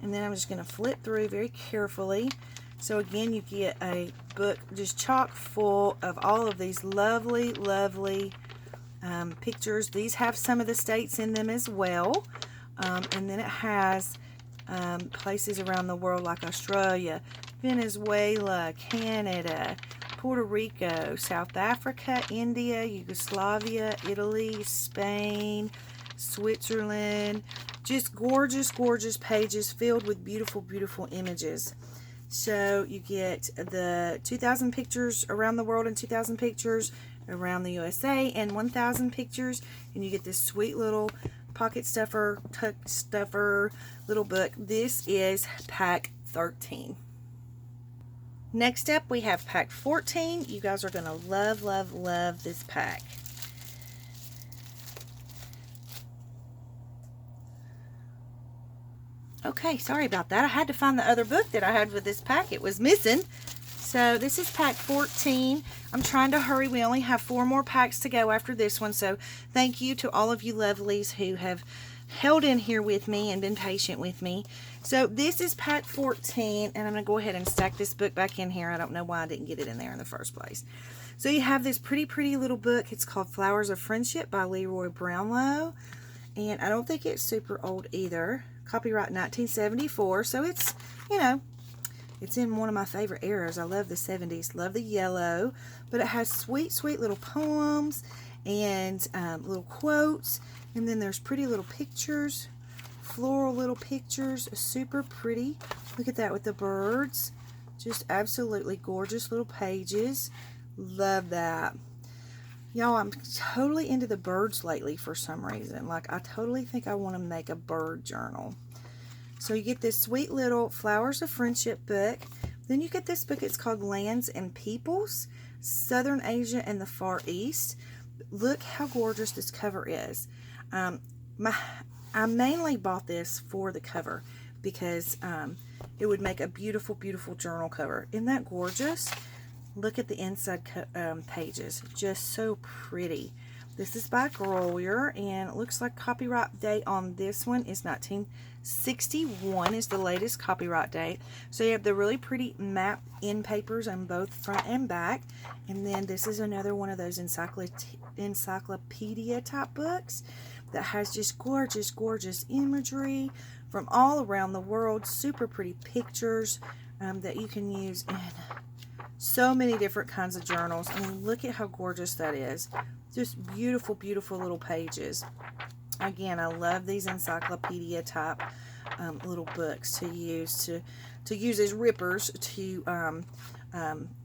A: And then I'm just going to flip through very carefully. So again, you get a book just chock full of all of these lovely, lovely pictures. These have some of the states in them as well. And then it has places around the world like Australia, Venezuela, Canada, Puerto Rico, South Africa, India, Yugoslavia, Italy, Spain, Switzerland. Just gorgeous, gorgeous pages filled with beautiful, beautiful images. So you get the 2,000 pictures around the world and 2,000 pictures around the USA and 1,000 pictures. And you get this sweet little pocket stuffer, tuck stuffer little book. This is pack 13. Next up, we have pack 14. You guys are going to love, love, love this pack. Okay, sorry about that. I had to find the other book that I had with this pack. It was missing. So this is pack 14. I'm trying to hurry. We only have 4 more packs to go after this one. So thank you to all of you lovelies who have held in here with me and been patient with me. So this is pack 14, and I'm going to go ahead and stack this book back in here. I don't know why I didn't get it in there in the first place. So you have this pretty little book. It's called Flowers of Friendship by Leroy Brownlow. And I don't think it's super old either. Copyright 1974. So it's, you know, it's in one of my favorite eras. I love the 70s. Love the yellow. But it has sweet little poems and little quotes. And then there's pretty little pictures. Floral little pictures. Super pretty. Look at that with the birds. Just absolutely gorgeous little pages. Love that. Y'all, I'm totally into the birds lately for some reason. Like, I totally think I want to make a bird journal. So you get this sweet little Flowers of Friendship book. Then you get this book. It's called Lands and Peoples, Southern Asia and the Far East. Look how gorgeous this cover is. I mainly bought this for the cover because it would make a beautiful journal cover. Isn't that gorgeous? Look at the inside pages. Just so pretty. This is by Grolier, and it looks like copyright date on this one is 1961 is the latest copyright date. So you have the really pretty map end papers on both front and back. And then this is another one of those encyclopedia type books that has just gorgeous imagery from all around the world. Super pretty pictures that you can use in so many different kinds of journals. I mean, look at how gorgeous that is. Just beautiful little pages. Again, I love these encyclopedia type little books to use as rippers to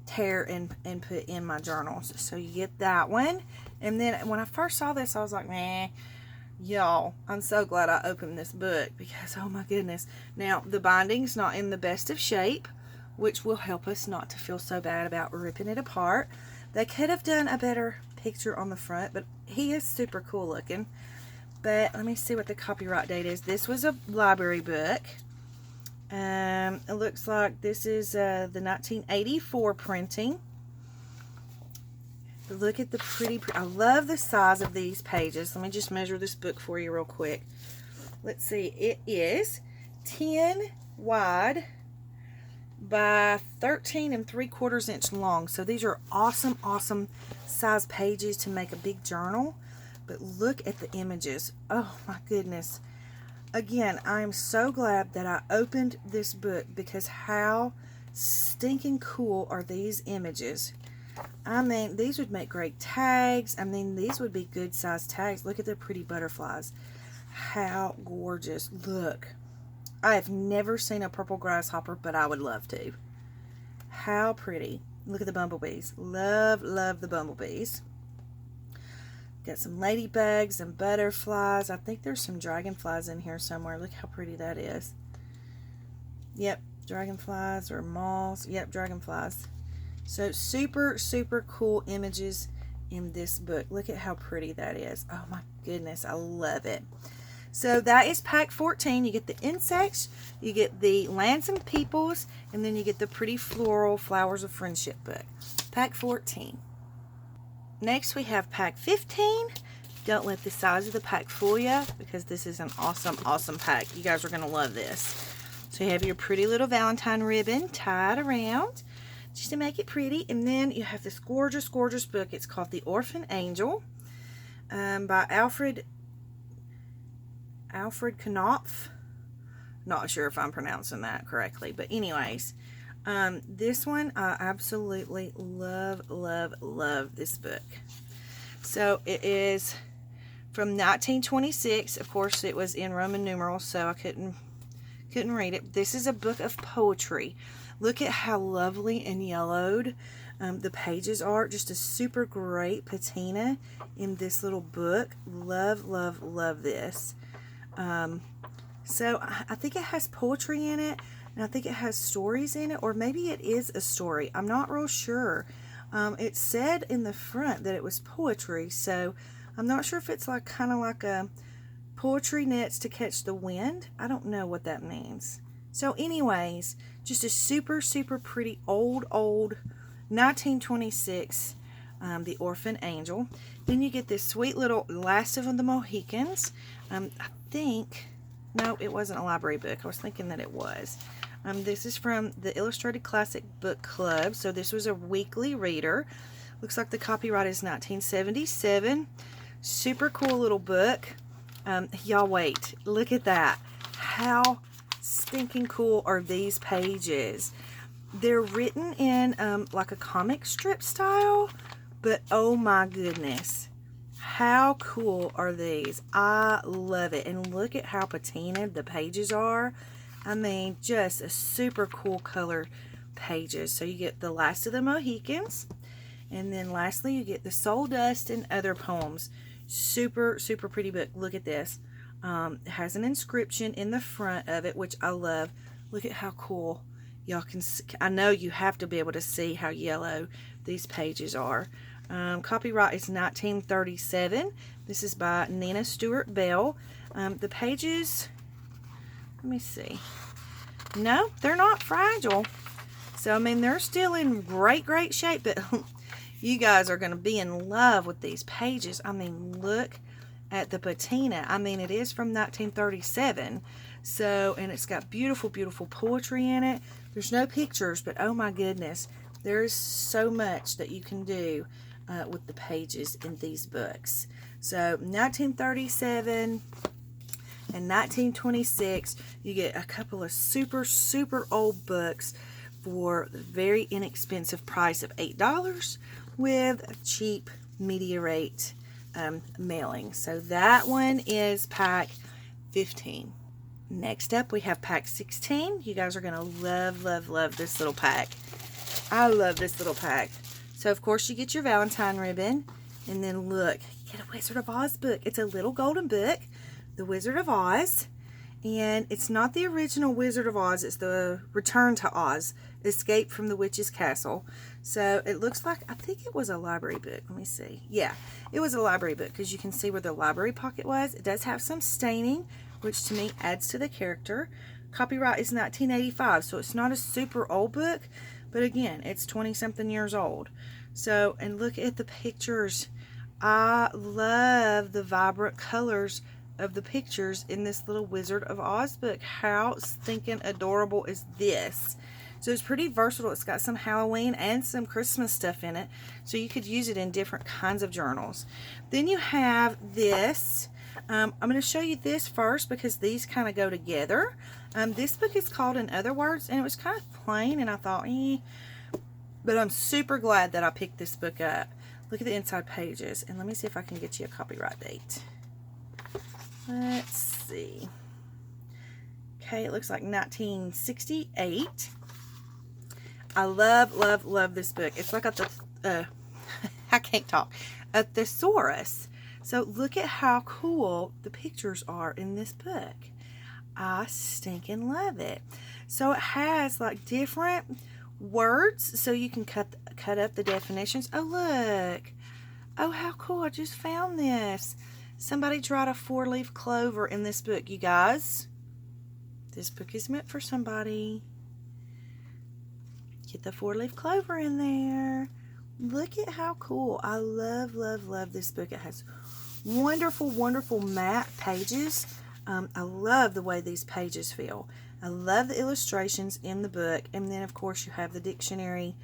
A: tear and put in my journals. So you get that one. And then when I first saw this, I was like, man, y'all, I'm so glad I opened this book because, oh my goodness. Now, the binding's not in the best of shape, which will help us not to feel so bad about ripping it apart. They could have done a better picture on the front, but he is super cool looking. But let me see what the copyright date is. This was a library book. It looks like this is the 1984 printing. But look at the pretty, I love the size of these pages. Let me just measure this book for you real quick. Let's see, it is 10 wide by 13 3/4 inch long. So these are awesome size pages to make a big journal. But look at the images. Oh my goodness. Again, I am so glad that I opened this book because how stinking cool are these images. I mean, these would make great tags. I mean, these would be good size tags. Look at the pretty butterflies. How gorgeous. Look. I have never seen a purple grasshopper, but I would love to. How pretty. Look at the bumblebees. Love the bumblebees. Got some ladybugs and butterflies. I think there's some dragonflies in here somewhere. Look how pretty that is. Yep, dragonflies or moths. Yep, dragonflies. So super cool images in this book. Look at how pretty that is. Oh my goodness, I love it. So that is pack 14. You get the insects, you get the Lands and Peoples, and then you get the pretty floral Flowers of Friendship book. Pack 14. Next we have pack 15. Don't let the size of the pack fool you because this is an awesome pack. You guys are going to love this. So you have your pretty little Valentine ribbon tied around just to make it pretty. And then you have this gorgeous book. It's called The Orphan Angel by Alfred Knopf. Not sure if I'm pronouncing that correctly, but anyways, this one I absolutely love this book. So it is from 1926. Of course, it was in Roman numerals, so I couldn't read it. This is a book of poetry. Look at how lovely and yellowed the pages are. Just a super great patina in this little book. Love this. So I think it has poetry in it, and I think it has stories in it, or maybe it is a story. I'm not real sure. It said in the front that it was poetry, so I'm not sure if it's like kind of like a Poetry Knits to Catch the Wind. I don't know what that means. So anyways, just a super, super pretty old 1926, The Orphan Angel. Then you get this sweet little Last of the Mohicans. I think, no, it wasn't a library book. I was thinking that it was. This is from the Illustrated Classic Book Club. So this was a weekly reader. Looks like the copyright is 1977. Super cool little book. Y'all wait. Look at that. How stinking cool are these pages? They're written in like a comic strip style, but oh my goodness, how cool are these? I love it. And look at how patinaed the pages are. I mean, just a super cool color pages. So you get The Last of the Mohicans, and then lastly you get The Soul Dust and Other Poems. Super, super pretty book. Look at this. It has an inscription in the front of it, which I love. Look at how cool. Y'all can see. I know you have to be able to see how yellow these pages are. Copyright is 1937. This is by Nina Stewart Bell. The pages, let me see. No, they're not fragile. So, I mean, they're still in great, great shape. But you guys are going to be in love with these pages. I mean, look at the patina. I mean, it is from 1937. So, and it's got beautiful, beautiful poetry in it. There's no pictures, but oh my goodness, there's so much that you can do with the pages in these books. So, 1937 and 1926, you get a couple of super, super old books for the very inexpensive price of $8 with a cheap media rate mailing. So that one is pack 15. Next up, we have pack 16. You guys are going to love, love, love this little pack. I love this little pack. So, of course, you get your Valentine ribbon. And then, look, you get a Wizard of Oz book. It's a little golden book, The Wizard of Oz. And it's not the original Wizard of Oz. It's the Return to Oz, Escape from the Witch's Castle. So, it looks like, I think it was a library book. Let me see. Yeah, it was a library book because you can see where the library pocket was. It does have some staining, which to me adds to the character. Copyright is 1985, so it's not a super old book, but again, it's 20-something years old. So, and look at the pictures. I love the vibrant colors of the pictures in this little Wizard of Oz book. How stinking adorable is this? So it's pretty versatile. It's got some Halloween and some Christmas stuff in it, so you could use it in different kinds of journals. Then you have this. I'm going to show you this first because these kind of go together. This book is called In Other Words, and it was kind of plain, and I thought, but I'm super glad that I picked this book up. Look at the inside pages, and let me see if I can get you a copyright date. Let's see. Okay, it looks like 1968. I love, love, love this book. It's like I can't talk, a thesaurus. So look at how cool the pictures are in this book. I stinking love it. So it has like different words, so you can cut up the definitions. Oh, look. Oh, how cool. I just found this. Somebody tried a 4-leaf clover in this book, you guys. This book is meant for somebody. Get the 4-leaf clover in there. Look at how cool. I love, love, love this book. It has wonderful, wonderful matte pages. I love the way these pages feel. I love the illustrations in the book. And then, of course, you have the dictionary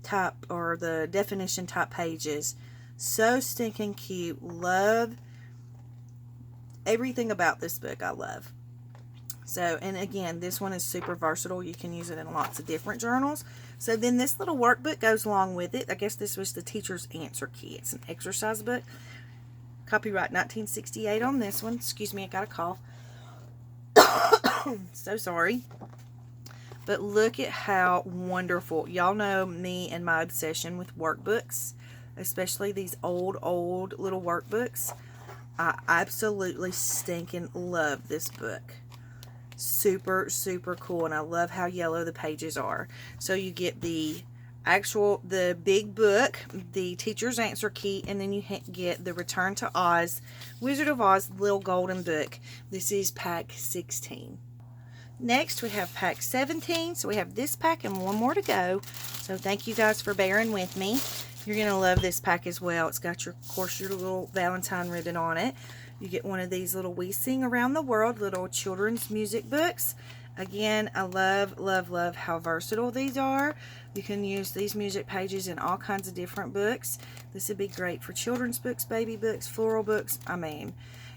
A: type or the definition type pages. So stinking cute. Love everything about this book. I love. So, and again, this one is super versatile. You can use it in lots of different journals. So then this little workbook goes along with it. I guess this was the teacher's answer key. It's an exercise book. Copyright 1968 on this one. Excuse me, I got a cough. So sorry. But look at how wonderful. Y'all know me and my obsession with workbooks, especially these old little workbooks. I absolutely stinking love this book. Super, super cool. And I love how yellow the pages are. So you get the the big book, the teacher's answer key, and then you get the Return to Oz, Wizard of Oz little golden book. This is pack 16. Next, we have pack 17. So we have this pack and one more to go. So thank you guys for bearing with me. You're going to love this pack as well. It's got, of course, your little Valentine ribbon on it. You get one of these little We Sing Around the World little children's music books. Again, I love, love, love how versatile these are. You can use these music pages in all kinds of different books. This would be great for children's books, baby books, floral books. I mean,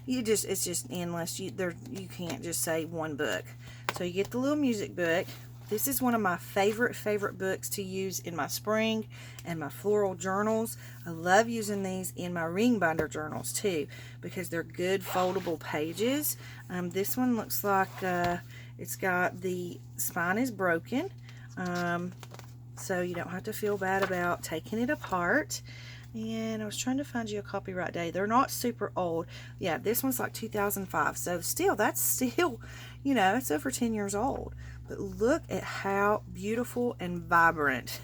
A: it's just endless. You can't just say one book. So you get the little music book. This is one of my favorite books to use in my spring and my floral journals. I love using these in my ring binder journals too, because they're good foldable pages. This one looks like it's got the spine is broken, so you don't have to feel bad about taking it apart. And I was trying to find you a copyright date. They're not super old. Yeah, this one's like 2005. So that's still, it's over 10 years old. But look at how beautiful and vibrant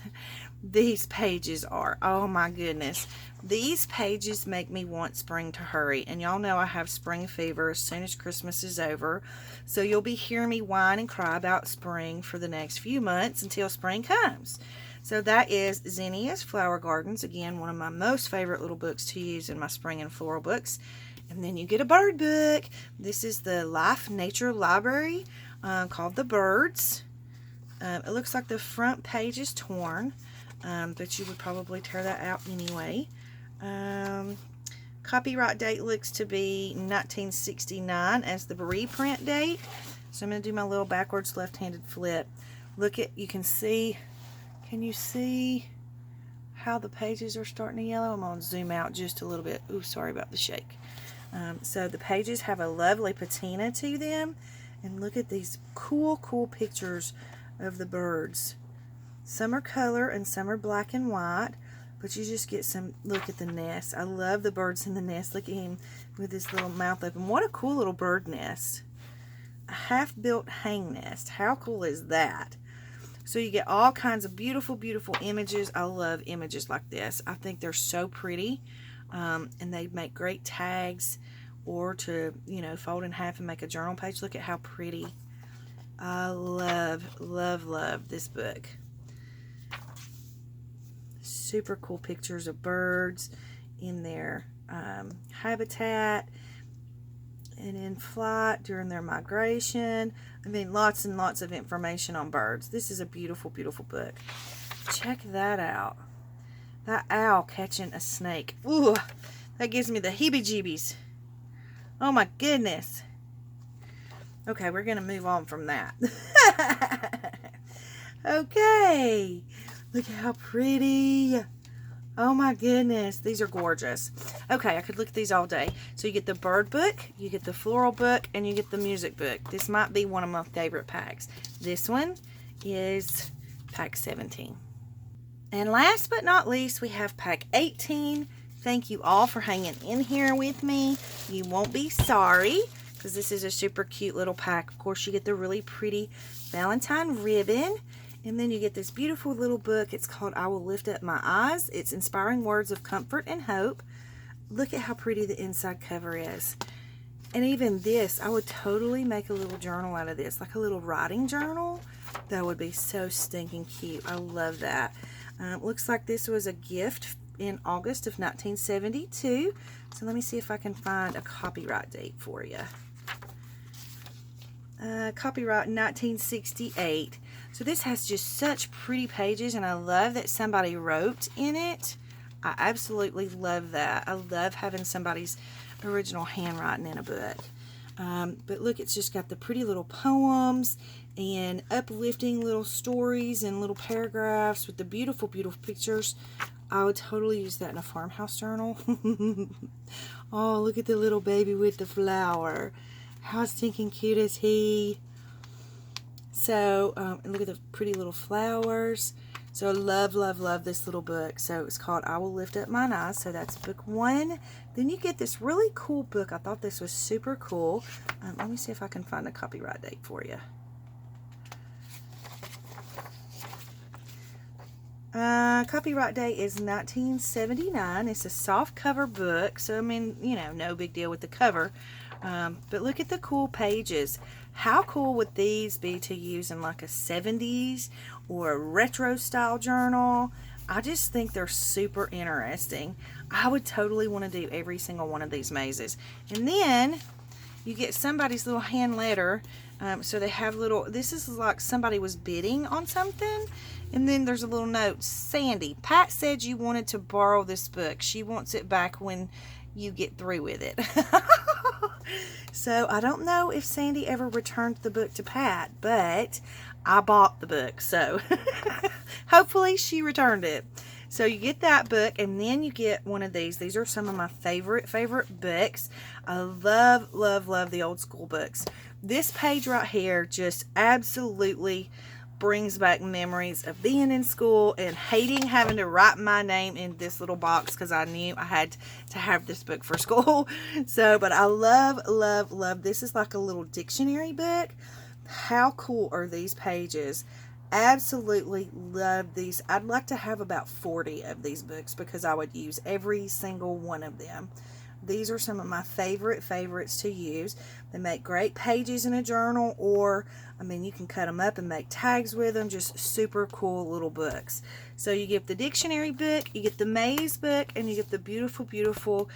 A: these pages are. Oh my goodness. These pages make me want spring to hurry. And y'all know I have spring fever as soon as Christmas is over. So you'll be hearing me whine and cry about spring for the next few months until spring comes. So that is Zinnia's Flower Gardens. Again, one of my most favorite little books to use in my spring and floral books. And then you get a bird book. This is the Life Nature Library called The Birds. It looks like the front page is torn, but you would probably tear that out anyway. Copyright date looks to be 1969 as the reprint date. So I'm going to do my little backwards left-handed flip. You can you see how the pages are starting to yellow? I'm going to zoom out just a little bit. Ooh, sorry about the shake. So the pages have a lovely patina to them. And look at these cool pictures of the birds. Some are color and some are black and white. But you just get some, look at the nest. I love the birds in the nest. Look at him with his little mouth open. What a cool little bird nest. A half-built hang nest. How cool is that? So you get all kinds of beautiful images. I love images like this. I think they're so pretty. And they make great tags or to, fold in half and make a journal page. Look at how pretty. I love this book. Super cool pictures of birds in their habitat and in flight during their migration. I mean, lots and lots of information on birds. This is a beautiful book. Check that out. That owl catching a snake. Ooh, that gives me the heebie-jeebies. Oh my goodness. Okay, we're going to move on from that. Okay. Look at how pretty. Oh my goodness. These are gorgeous. Okay, I could look at these all day. So you get the bird book, you get the floral book, and you get the music book. This might be one of my favorite packs. This one is pack 17. And last but not least, we have pack 18. Thank you all for hanging in here with me. You won't be sorry, because this is a super cute little pack. Of course, you get the really pretty Valentine ribbon. And then you get this beautiful little book. It's called I Will Lift Up My Eyes. It's inspiring words of comfort and hope. Look at how pretty the inside cover is. And even this, I would totally make a little journal out of this. Like a little writing journal. That would be so stinking cute. I love that. Looks like this was a gift in August of 1972. So let me see if I can find a copyright date for you. Copyright 1968. So this has just such pretty pages, and I love that somebody wrote in it. I absolutely love that. I love having somebody's original handwriting in a book. But look, it's just got the pretty little poems and uplifting little stories and little paragraphs with the beautiful pictures. I would totally use that in a farmhouse journal. Oh, look at the little baby with the flower. How stinking cute is he? So, and look at the pretty little flowers. So, I love this little book. So, it's called I Will Lift Up Mine Eyes. So, that's book 1. Then you get this really cool book. I thought this was super cool. Let me see if I can find a copyright date for you. Copyright date is 1979. It's a soft cover book, so I mean, you know, no big deal with the cover. But look at the cool pages. How cool would these be to use in like a 70s or a retro style journal? I just think they're super interesting. I would totally want to do every single one of these mazes. And then you get somebody's little hand letter. So they have little, this is like somebody was bidding on something. And then there's a little note. Sandy, Pat said you wanted to borrow this book. She wants it back when you get through with it. So I don't know if Sandy ever returned the book to Pat, but I bought the book. So hopefully she returned it. So you get that book, and then you get one of these. These are some of my favorite books. I love the old school books. This page right here just absolutely brings back memories of being in school and hating having to write my name in this little box because I knew I had to have this book for school. So, but I love. This is like a little dictionary book. How cool are these pages? Absolutely love these. I'd like to have about 40 of these books because I would use every single one of them. These are some of my favorites to use. They make great pages in a journal, or I mean, you can cut them up and make tags with them. Just super cool little books. So you get the dictionary book, you get the maze book, and you get the beautiful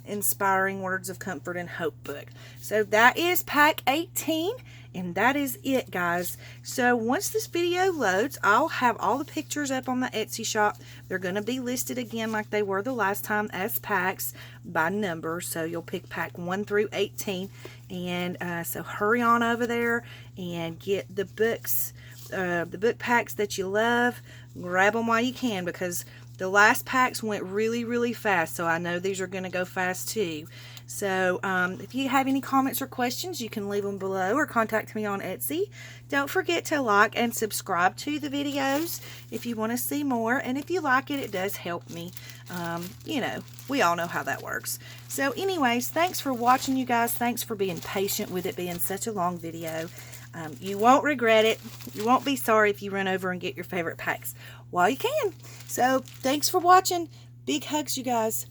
A: inspiring words of comfort and hope book. So that is pack 18. And that is it, guys. So once this video loads, I'll have all the pictures up on the Etsy shop. They're going to be listed again like they were the last time as packs by number. So you'll pick pack 1 through 18. And so hurry on over there and get the books, the book packs that you love. Grab them while you can because the last packs went really fast. So I know these are going to go fast too. So if you have any comments or questions, you can leave them below or contact me on Etsy. Don't forget to like and subscribe to the videos if you want to see more. And if you like it, it does help me. You know, we all know how that works. So anyways, thanks for watching, you guys. Thanks for being patient with it being such a long video. You won't regret it. You won't be sorry if you run over and get your favorite packs while you can. So thanks for watching. Big hugs, you guys.